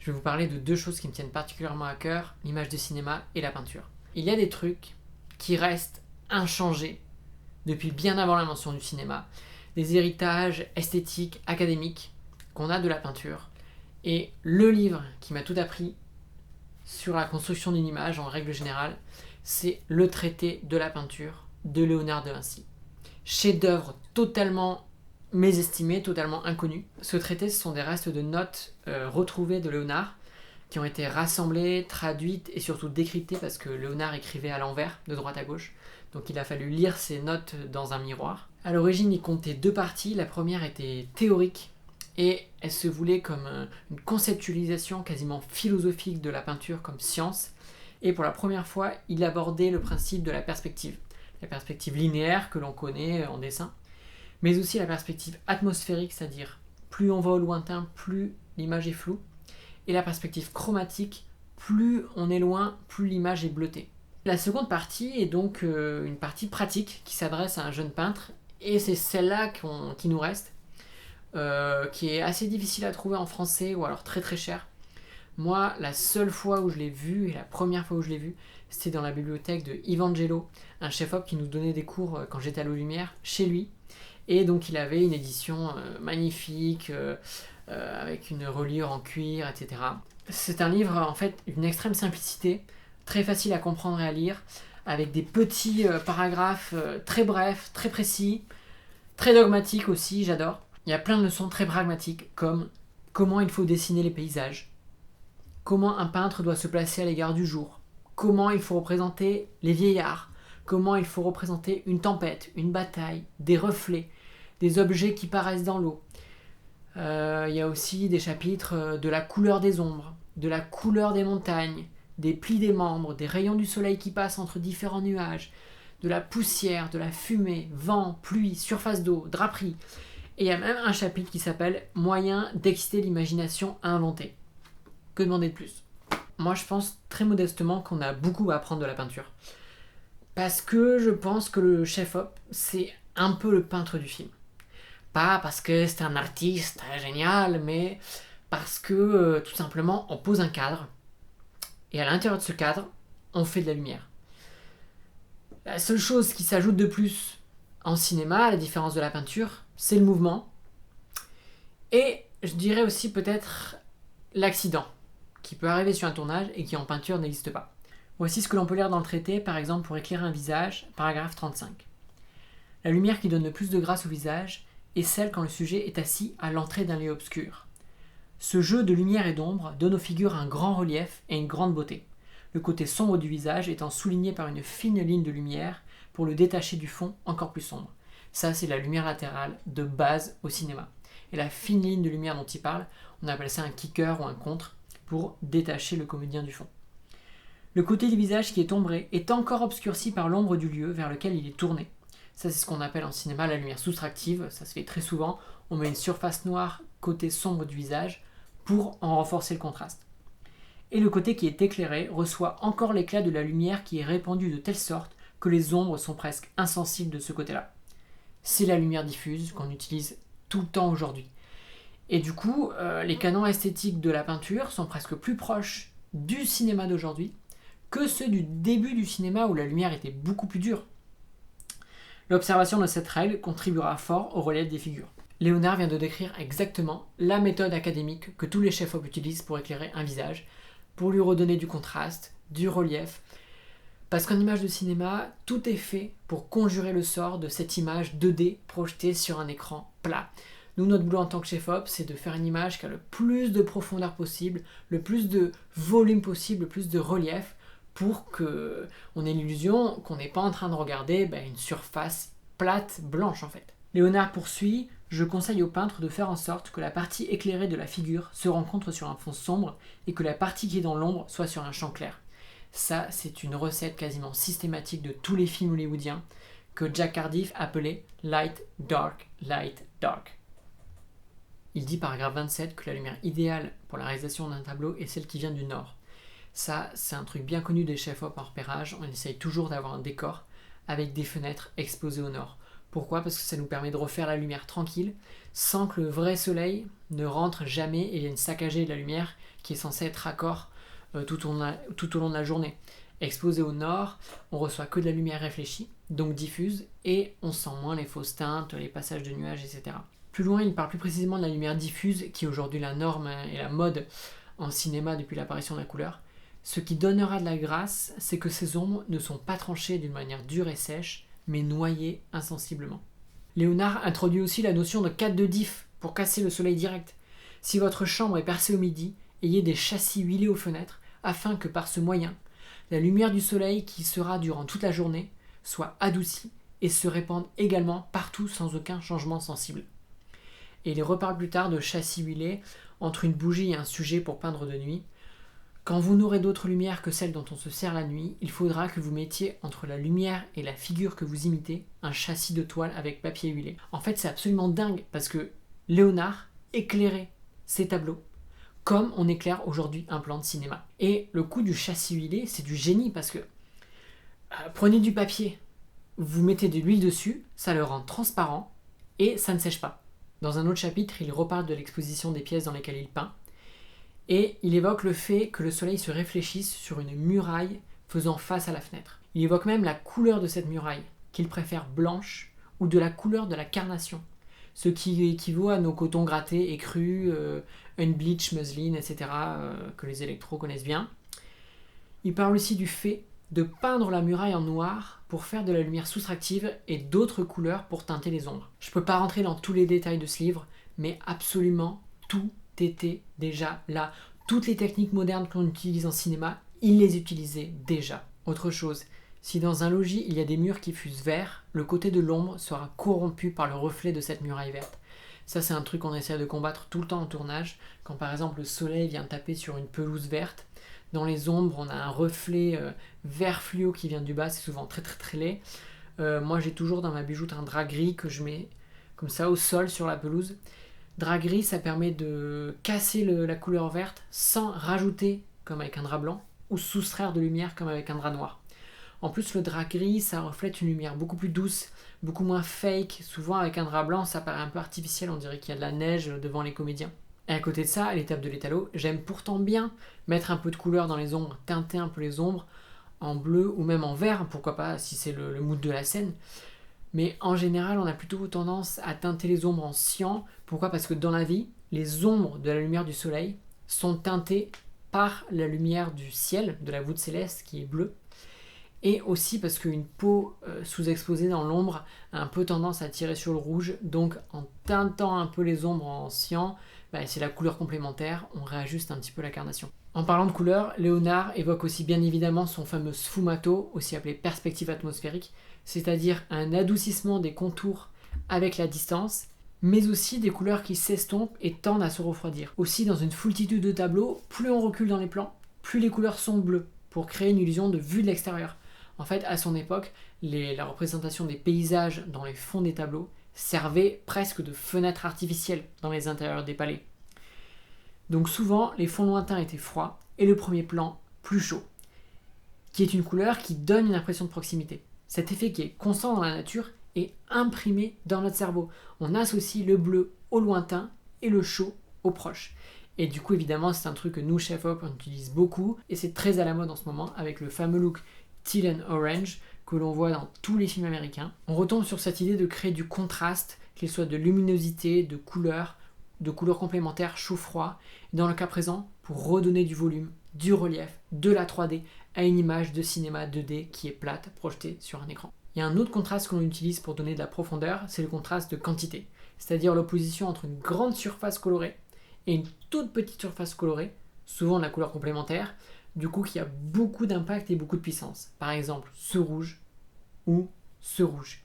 je vais vous parler de deux choses qui me tiennent particulièrement à cœur, l'image de cinéma et la peinture. Il y a des trucs qui restent inchangés depuis bien avant l'invention du cinéma, des héritages esthétiques, académiques qu'on a de la peinture. Et le livre qui m'a tout appris sur la construction d'une image en règle générale, c'est Le traité de la peinture de Léonard de Vinci. Chef-d'œuvre totalement mésestimé, totalement inconnu. Ce traité, ce sont des restes de notes retrouvées de Léonard qui ont été rassemblées, traduites et surtout décryptées parce que Léonard écrivait à l'envers, de droite à gauche. Donc il a fallu lire ces notes dans un miroir. À l'origine, il comptait deux parties. La première était théorique et elle se voulait comme une conceptualisation quasiment philosophique de la peinture comme science. Et pour la première fois, il abordait le principe de la perspective. La perspective linéaire que l'on connaît en dessin, mais aussi la perspective atmosphérique, c'est-à-dire plus on va au lointain, plus l'image est floue, et la perspective chromatique, plus on est loin, plus l'image est bleutée. La seconde partie est donc une partie pratique qui s'adresse à un jeune peintre, et c'est celle-là qui nous reste, qui est assez difficile à trouver en français, ou alors très très cher. Moi, la seule fois où je l'ai vu, et la première fois où je l'ai vu, c'était dans la bibliothèque de Evangelo, un chef-op qui nous donnait des cours quand j'étais à l'eau lumière, chez lui. Et donc il avait une édition magnifique, avec une reliure en cuir, etc. C'est un livre en fait d'une extrême simplicité, très facile à comprendre et à lire, avec des petits paragraphes très brefs, très précis, très dogmatiques aussi, j'adore. Il y a plein de leçons très pragmatiques, comme comment il faut dessiner les paysages, comment un peintre doit se placer à l'égard du jour, comment il faut représenter les vieillards, comment il faut représenter une tempête, une bataille, des reflets, des objets qui paraissent dans l'eau. Il y a aussi des chapitres de la couleur des ombres, de la couleur des montagnes, des plis des membres, des rayons du soleil qui passent entre différents nuages, de la poussière, de la fumée, vent, pluie, surface d'eau, draperie. Et il y a même un chapitre qui s'appelle « Moyens d'exciter l'imagination à inventer ». Que demander de plus ? Moi, je pense très modestement qu'on a beaucoup à apprendre de la peinture. Parce que je pense que le chef-op, c'est un peu le peintre du film. Pas parce que c'est un artiste génial, mais parce que tout simplement on pose un cadre et à l'intérieur de ce cadre, on fait de la lumière. La seule chose qui s'ajoute de plus en cinéma, à la différence de la peinture, c'est le mouvement et je dirais aussi peut-être l'accident qui peut arriver sur un tournage et qui en peinture n'existe pas. Voici ce que l'on peut lire dans le traité, par exemple pour éclairer un visage, paragraphe 35. La lumière qui donne le plus de grâce au visage est celle quand le sujet est assis à l'entrée d'un lieu obscur. Ce jeu de lumière et d'ombre donne aux figures un grand relief et une grande beauté, le côté sombre du visage étant souligné par une fine ligne de lumière pour le détacher du fond encore plus sombre. Ça, c'est la lumière latérale de base au cinéma. Et la fine ligne de lumière dont il parle, on appelle ça un kicker ou un contre pour détacher le comédien du fond. Le côté du visage qui est ombré est encore obscurci par l'ombre du lieu vers lequel il est tourné. Ça, c'est ce qu'on appelle en cinéma la lumière soustractive. Ça se fait très souvent. On met une surface noire côté sombre du visage pour en renforcer le contraste. Et le côté qui est éclairé reçoit encore l'éclat de la lumière qui est répandue de telle sorte que les ombres sont presque insensibles de ce côté-là. C'est la lumière diffuse qu'on utilise tout le temps aujourd'hui. Et du coup, les canons esthétiques de la peinture sont presque plus proches du cinéma d'aujourd'hui que ceux du début du cinéma où la lumière était beaucoup plus dure. L'observation de cette règle contribuera fort au relief des figures. Léonard vient de décrire exactement la méthode académique que tous les chefs-op utilisent pour éclairer un visage, pour lui redonner du contraste, du relief. Parce qu'en image de cinéma, tout est fait pour conjurer le sort de cette image 2D projetée sur un écran plat. Nous, notre boulot en tant que chef-op, c'est de faire une image qui a le plus de profondeur possible, le plus de volume possible, le plus de relief, pour qu'on ait l'illusion qu'on n'est pas en train de regarder une surface plate, blanche en fait. Léonard poursuit « Je conseille au peintre de faire en sorte que la partie éclairée de la figure se rencontre sur un fond sombre et que la partie qui est dans l'ombre soit sur un champ clair. » Ça, c'est une recette quasiment systématique de tous les films hollywoodiens que Jack Cardiff appelait « light, dark, light, dark ». Il dit paragraphe 27 que la lumière idéale pour la réalisation d'un tableau est celle qui vient du nord. Ça, c'est un truc bien connu des chefs-op en repérage. On essaye toujours d'avoir un décor avec des fenêtres exposées au nord Pourquoi? Parce que ça nous permet de refaire la lumière tranquille, sans que le vrai soleil ne rentre jamais et vienne saccager la lumière qui est censée être raccord tout au long de la journée. Exposé au nord, on reçoit que de la lumière réfléchie, donc diffuse, et on sent moins les fausses teintes, les passages de nuages, etc. Plus loin, il parle plus précisément de la lumière diffuse, qui est aujourd'hui la norme et la mode en cinéma depuis l'apparition de la couleur. Ce qui donnera de la grâce, c'est que ces ombres ne sont pas tranchées d'une manière dure et sèche, mais noyées insensiblement. Léonard introduit aussi la notion de 4 de diff pour casser le soleil direct. Si votre chambre est percée au midi, ayez des châssis huilés aux fenêtres afin que par ce moyen, la lumière du soleil qui sera durant toute la journée soit adoucie et se répande également partout sans aucun changement sensible. Et il reparle plus tard de châssis huilés entre une bougie et un sujet pour peindre de nuit. Quand vous n'aurez d'autre lumière que celle dont on se sert la nuit, il faudra que vous mettiez entre la lumière et la figure que vous imitez un châssis de toile avec papier huilé. En fait, c'est absolument dingue parce que Léonard éclairait ses tableaux comme on éclaire aujourd'hui un plan de cinéma. Et le coup du châssis huilé, c'est du génie parce que prenez du papier, vous mettez de l'huile dessus, ça le rend transparent et ça ne sèche pas. Dans un autre chapitre, il reparle de l'exposition des pièces dans lesquelles il peint. Et il évoque le fait que le soleil se réfléchisse sur une muraille faisant face à la fenêtre. Il évoque même la couleur de cette muraille, qu'il préfère blanche ou de la couleur de la carnation, ce qui équivaut à nos cotons grattés et crus, unbleached muslin, etc., que les électros connaissent bien. Il parle aussi du fait de peindre la muraille en noir pour faire de la lumière soustractive et d'autres couleurs pour teinter les ombres. Je ne peux pas rentrer dans tous les détails de ce livre, mais absolument tout était déjà là. Toutes les techniques modernes qu'on utilise en cinéma, il les utilisait déjà. Autre chose, si dans un logis il y a des murs qui fusent verts, le côté de l'ombre sera corrompu par le reflet de cette muraille verte. Ça, c'est un truc qu'on essaie de combattre tout le temps en tournage. Quand par exemple le soleil vient taper sur une pelouse verte, dans les ombres on a un reflet vert fluo qui vient du bas, c'est souvent très très très laid. Moi j'ai toujours dans ma bijoute un drap gris que je mets comme ça au sol sur la pelouse. Drap gris, ça permet de casser la couleur verte sans rajouter comme avec un drap blanc ou soustraire de lumière comme avec un drap noir. En plus, le drap gris, ça reflète une lumière beaucoup plus douce, beaucoup moins fake. Souvent, avec un drap blanc, ça paraît un peu artificiel, on dirait qu'il y a de la neige devant les comédiens. Et à côté de ça, à l'étape de l'étalo, j'aime pourtant bien mettre un peu de couleur dans les ombres, teinter un peu les ombres en bleu ou même en vert, pourquoi pas, si c'est le mood de la scène. Mais en général, on a plutôt tendance à teinter les ombres en cyan. Pourquoi? Parce que dans la vie, les ombres de la lumière du soleil sont teintées par la lumière du ciel, de la voûte céleste qui est bleue. Et aussi parce qu'une peau sous-exposée dans l'ombre a un peu tendance à tirer sur le rouge. Donc en teintant un peu les ombres en cyan, c'est la couleur complémentaire, on réajuste un petit peu la carnation. En parlant de couleur, Léonard évoque aussi bien évidemment son fameux sfumato, aussi appelé perspective atmosphérique, c'est-à-dire un adoucissement des contours avec la distance, mais aussi des couleurs qui s'estompent et tendent à se refroidir. Aussi, dans une foultitude de tableaux, plus on recule dans les plans, plus les couleurs sont bleues, pour créer une illusion de vue de l'extérieur. En fait, à son époque, la représentation des paysages dans les fonds des tableaux servait presque de fenêtres artificielles dans les intérieurs des palais. Donc souvent, les fonds lointains étaient froids et le premier plan plus chaud, qui est une couleur qui donne une impression de proximité. Cet effet qui est constant dans la nature est imprimé dans notre cerveau. On associe le bleu au lointain et le chaud au proche. Et du coup, évidemment, c'est un truc que nous, Chef Hop, on utilise beaucoup, et c'est très à la mode en ce moment, avec le fameux look teal and orange, que l'on voit dans tous les films américains. On retombe sur cette idée de créer du contraste, qu'il soit de luminosité, de couleurs complémentaires chaud-froid, et dans le cas présent, pour redonner du volume, du relief, de la 3D à une image de cinéma 2D qui est plate, projetée sur un écran. Il y a un autre contraste qu'on utilise pour donner de la profondeur, c'est le contraste de quantité, c'est-à-dire l'opposition entre une grande surface colorée et une toute petite surface colorée, souvent de la couleur complémentaire, du coup qui a beaucoup d'impact et beaucoup de puissance. Par exemple, ce rouge ou ce rouge.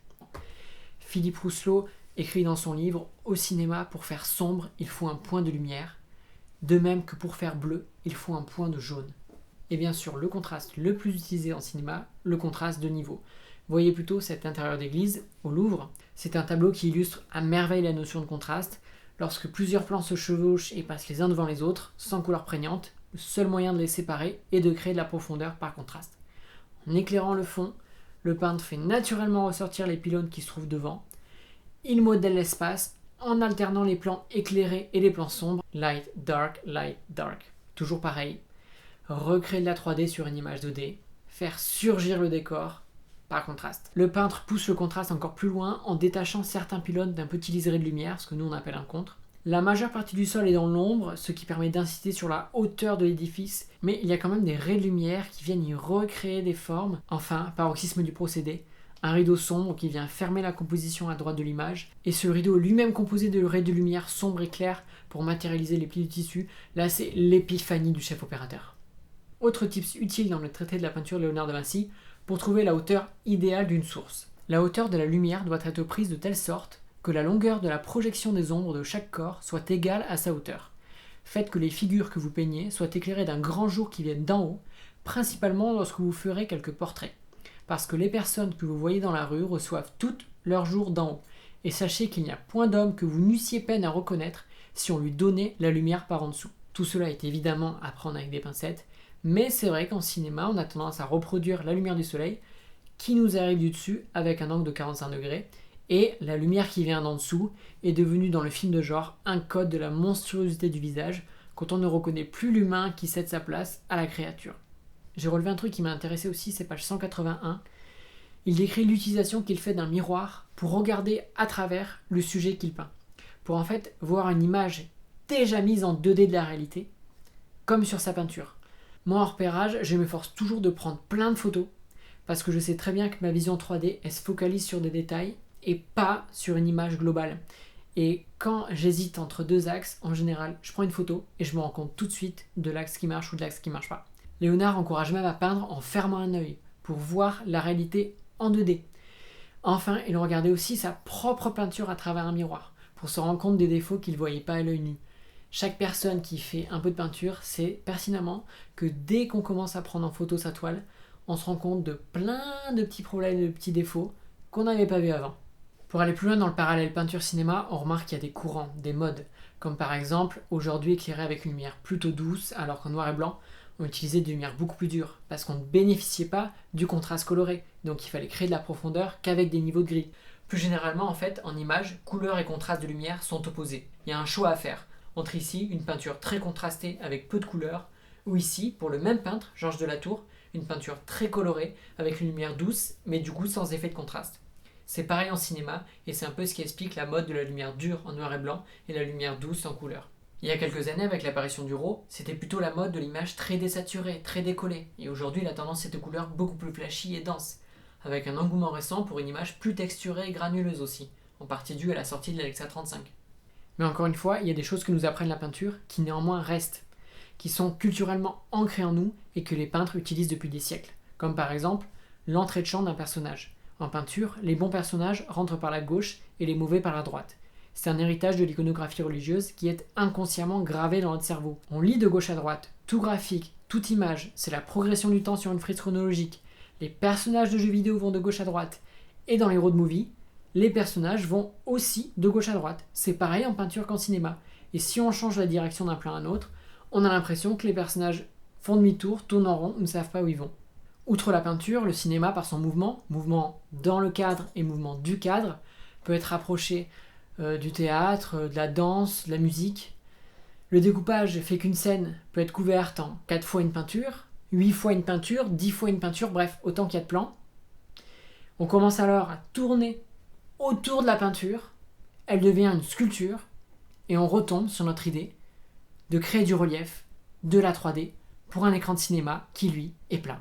Philippe Rousselot écrit dans son livre « Au cinéma, pour faire sombre, il faut un point de lumière. De même que pour faire bleu, il faut un point de jaune. » Et bien sûr, le contraste le plus utilisé en cinéma, le contraste de niveau. Voyez plutôt cet intérieur d'église, au Louvre. C'est un tableau qui illustre à merveille la notion de contraste. Lorsque plusieurs plans se chevauchent et passent les uns devant les autres, sans couleur prégnante, le seul moyen de les séparer est de créer de la profondeur par contraste. En éclairant le fond, le peintre fait naturellement ressortir les pylônes qui se trouvent devant, il modèle l'espace en alternant les plans éclairés et les plans sombres. Light, dark. Toujours pareil. Recréer de la 3D sur une image 2D. Faire surgir le décor par contraste. Le peintre pousse le contraste encore plus loin en détachant certains pylônes d'un petit liseré de lumière, ce que nous on appelle un contre. La majeure partie du sol est dans l'ombre, ce qui permet d'inciter sur la hauteur de l'édifice, mais il y a quand même des raies de lumière qui viennent y recréer des formes. Enfin, paroxysme du procédé, un rideau sombre qui vient fermer la composition à droite de l'image, et ce rideau lui-même composé de raies de lumière sombres et claires pour matérialiser les plis du tissu, là c'est l'épiphanie du chef opérateur. Autre tips utile dans le traité de la peinture de Léonard de Vinci, pour trouver la hauteur idéale d'une source. La hauteur de la lumière doit être prise de telle sorte que la longueur de la projection des ombres de chaque corps soit égale à sa hauteur. Faites que les figures que vous peignez soient éclairées d'un grand jour qui vienne d'en haut, principalement lorsque vous ferez quelques portraits. Parce que les personnes que vous voyez dans la rue reçoivent toutes leur jour d'en haut. Et sachez qu'il n'y a point d'homme que vous n'eussiez peine à reconnaître si on lui donnait la lumière par en dessous. Tout cela est évidemment à prendre avec des pincettes, mais c'est vrai qu'en cinéma, on a tendance à reproduire la lumière du soleil qui nous arrive du dessus avec un angle de 45 degrés, et la lumière qui vient d'en dessous est devenue dans le film de genre un code de la monstruosité du visage quand on ne reconnaît plus l'humain qui cède sa place à la créature. J'ai relevé un truc qui m'a intéressé aussi, c'est page 181. Il décrit l'utilisation qu'il fait d'un miroir pour regarder à travers le sujet qu'il peint, pour en fait voir une image déjà mise en 2D de la réalité, comme sur sa peinture. Moi en repérage, je m'efforce toujours de prendre plein de photos, parce que je sais très bien que ma vision 3D, elle se focalise sur des détails, et pas sur une image globale. Et quand j'hésite entre deux axes, en général, je prends une photo et je me rends compte tout de suite de l'axe qui marche ou de l'axe qui marche pas. Léonard encourage même à peindre en fermant un œil, pour voir la réalité en 2D. Enfin, il regardait aussi sa propre peinture à travers un miroir, pour se rendre compte des défauts qu'il ne voyait pas à l'œil nu. Chaque personne qui fait un peu de peinture sait pertinemment que dès qu'on commence à prendre en photo sa toile, on se rend compte de plein de petits problèmes, de petits défauts qu'on n'avait pas vus avant. Pour aller plus loin dans le parallèle peinture-cinéma, on remarque qu'il y a des courants, des modes, comme par exemple, aujourd'hui éclairé avec une lumière plutôt douce, alors qu'en noir et blanc, on utilisait des lumières beaucoup plus dures, parce qu'on ne bénéficiait pas du contraste coloré, donc il fallait créer de la profondeur qu'avec des niveaux de gris. Plus généralement, en fait, en image, couleur et contraste de lumière sont opposés. Il y a un choix à faire, entre ici, une peinture très contrastée avec peu de couleurs, ou ici, pour le même peintre, Georges de la Tour, une peinture très colorée, avec une lumière douce, mais du coup sans effet de contraste. C'est pareil en cinéma, et c'est un peu ce qui explique la mode de la lumière dure en noir et blanc et la lumière douce en couleur. Il y a quelques années, avec l'apparition du RAW, c'était plutôt la mode de l'image très désaturée, très décollée, et aujourd'hui la tendance est aux couleurs beaucoup plus flashy et denses, avec un engouement récent pour une image plus texturée et granuleuse aussi, en partie due à la sortie de l'Alexa 35. Mais encore une fois, il y a des choses que nous apprennent la peinture qui néanmoins restent, qui sont culturellement ancrées en nous et que les peintres utilisent depuis des siècles, comme par exemple l'entrée de champ d'un personnage. En peinture, les bons personnages rentrent par la gauche et les mauvais par la droite. C'est un héritage de l'iconographie religieuse qui est inconsciemment gravé dans notre cerveau. On lit de gauche à droite, tout graphique, toute image, c'est la progression du temps sur une frise chronologique. Les personnages de jeux vidéo vont de gauche à droite. Et dans les road movies, les personnages vont aussi de gauche à droite. C'est pareil en peinture qu'en cinéma. Et si on change la direction d'un plan à un autre, on a l'impression que les personnages font demi-tour, tournent en rond, ne savent pas où ils vont. Outre la peinture, le cinéma, par son mouvement dans le cadre et mouvement du cadre, peut être rapproché du théâtre, de la danse, de la musique. Le découpage fait qu'une scène peut être couverte en 4 fois une peinture, 8 fois une peinture, 10 fois une peinture, bref, autant qu'il y a de plans. On commence alors à tourner autour de la peinture, elle devient une sculpture, et on retombe sur notre idée de créer du relief, de la 3D, pour un écran de cinéma qui, lui, est plat.